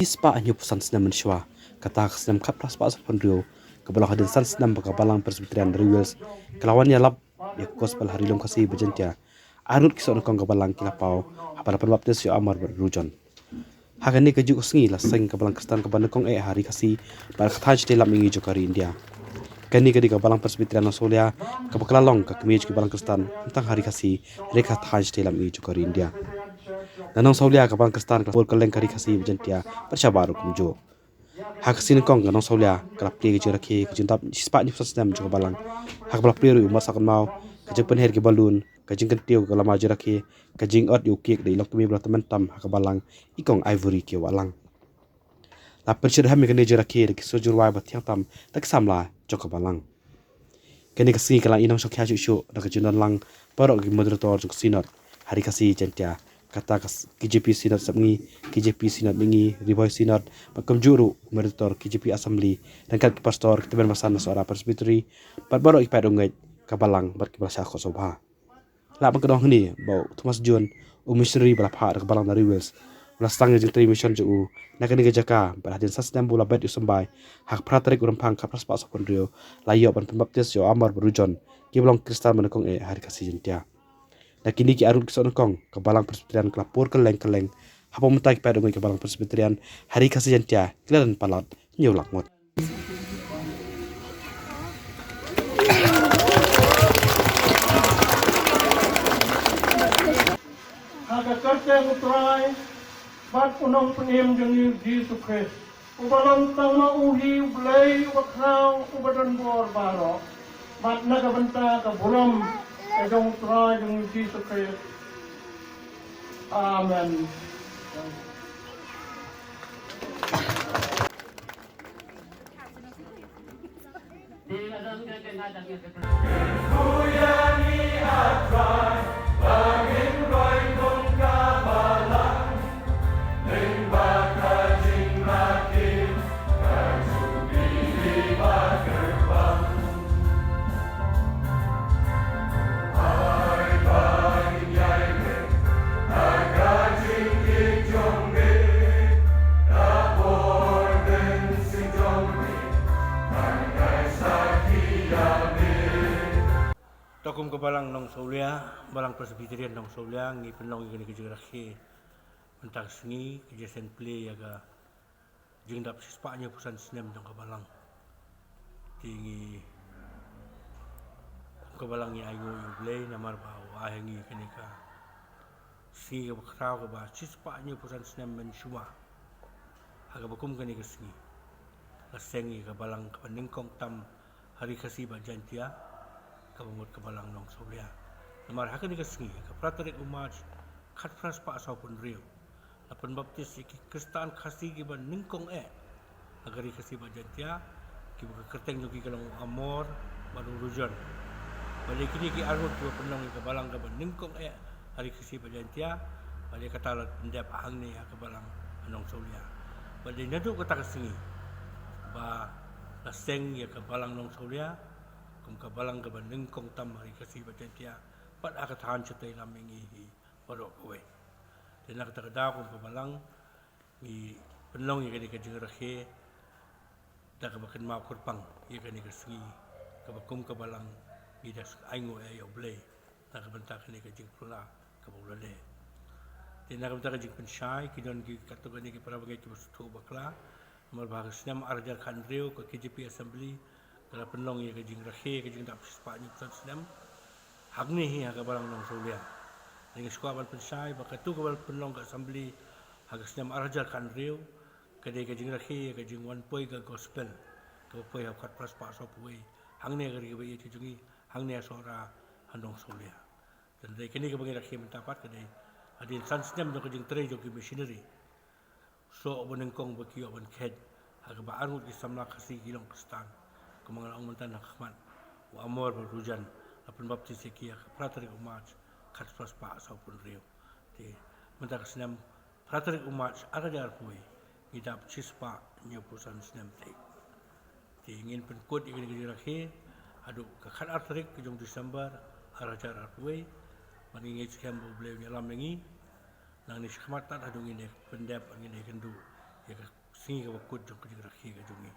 Ispa anyo pusan senam mensyua kata senam kapras pa asal rio kebalang hadin san senam bakabalang persbitrian Rewels kelawan yalap ya kos bal harilom kasih berjentia arut kisah nukong kebalang kilapau apa dapat baptis yo amar berujon hagan ni kejuk sengi lah seng kebalang kristan kebalang kong hari kasih bal kataj dalam mingi jokari India kani kadi kebalang persbitrian Australia kebakalalong ke kemij kebalang kristan tentang hari kasih reka taj dalam mingi jokari India Nanong saulia kabalang kristan kelapur keleng kari kasih berjentia percabaru kumjo Hakasin kong ganong saulia kalap pli ke jiraki ke jintap sispa ni pusat senam juga balang hak balap pli umat sakon mau ke penher ke balun ke jing kentiu ke lama jiraki ke jing ot yukik de ilok tumi belah temen tam hak balang ikong ivory ke walang la percir hami ke jiraki de kisujur wai batiang tam tak samla jok balang kini kasi kalang inong sok haju syu de ke jundan lang parok ke moderator jok sinot hari kasi jentia kata KJP Sinod Sabngi, KJP Sinod Mingi, Riboy Sinod, Makam Juru, Moderator KJP Assembly, dan kan pastor kita bermasalah seorang presbytery, baru ipai dongait kabalang berkiblah syakho sobha. Lah bangkedong ni, bau Thomas John, missionary balapha ke kabalang dari Wales, belas tangga jeng tri mission ju, nak ni jaka, berhadin sasdam bola bet usambai, hak pratrik urampang kapras pak sokon rio, layo ban pembaptis yo amar berujon, kiblong kristal menekong hari kasih jentia. Nah kini ki arut kisah kong kebalang persbitrian kelapur keleng apa mutai pada ngai kebalang persbitrian hari kasih jantia kelihatan palat nyulak mot. Aga kerja utrai bat unong penim jengi Yesus Kristus. Ubalon tawna uhi ublay wakraw ubadan bor baro. Bat nagabanta ka buram kajong utrai jengi Yesus Kristus. Amen. Tokum ke balang nong saulia, balang presbyterian nong saulia, ngi penong ngi ke jerahi, mentang sengi ke jesen play aga jeng dap sispanya pusan senem nong ke balang, tinggi ke balang ngi ayu yu play namar bau ahengi kenika, sengi ke bakrau ke bah sispanya pusan senem mensyua, aga bakum kenika sengi, kesengi ke balang ke peningkong tam hari kasih bajantia. Kabumut kebalang nong saulia. Namar hakan ni kesengi, kepratarik umat, kat pras pak saupun rio. Lapan baptis iki kristaan kasih kiban ningkong agar kasih bajantia, kiba kerteng jogi kalau amor, baru rujan. Balik kini ki arut kiba penong kebalang kiban ningkong hari kasih bajantia, balik kata lat pendap ahang ni kebalang nong saulia. Balik nadu kata kesengi, ba laseng ya kebalang nong saulia. Kabalang kaban ningkong tam hari kasih bajantia pat akatahan cutai lamingi parok kowe dan nak takada kong kabalang mi penlong ya kani kajengerahe da kabakan mau kurpang ya kani kasih kabakum kabalang mi das aingo ya oblay da kabanta kani kajeng pula kabulale dan nak kabanta kajeng pensyai kidon ki katugani ki para bagai ki bustu bakla mal bahas nam arjar khandreu ke KJP Assembly kalau penong ya kajing rahe kajing tak sepatnya pusan senam hagni hi aga barang nong saulia dengan sekuaban pensai bakatu kabal penong ke assembly haga senam arajar kan riu kadai kajing rahe kajing one poi ke gospel ke poi hakat pras pak so poi hangni agari ke bayi kajungi hangni asora hanong saulia dan dari kini ke bagi rahe mendapat kadai adin san senam do kajing tre joki missionary so bonengkong baki oban khed haga ba arut di samla kasih kilong kristan kemangalang mantan khmat wa amor berujan lapan baptis sekia pratrik umat kat pras pak saupun rio ti mentak senam pratrik umat arajar pui idap cispa nyopusan senam ti ingin penkut ingin gerahe adu ke khat artrik ke jong Desember arajar pui mangingi sekian boleh nyalam mengi nang ni khmat tak adu ngine pendap ngine kendu ya ka singi ka bakut jong ka rakhi ka jongi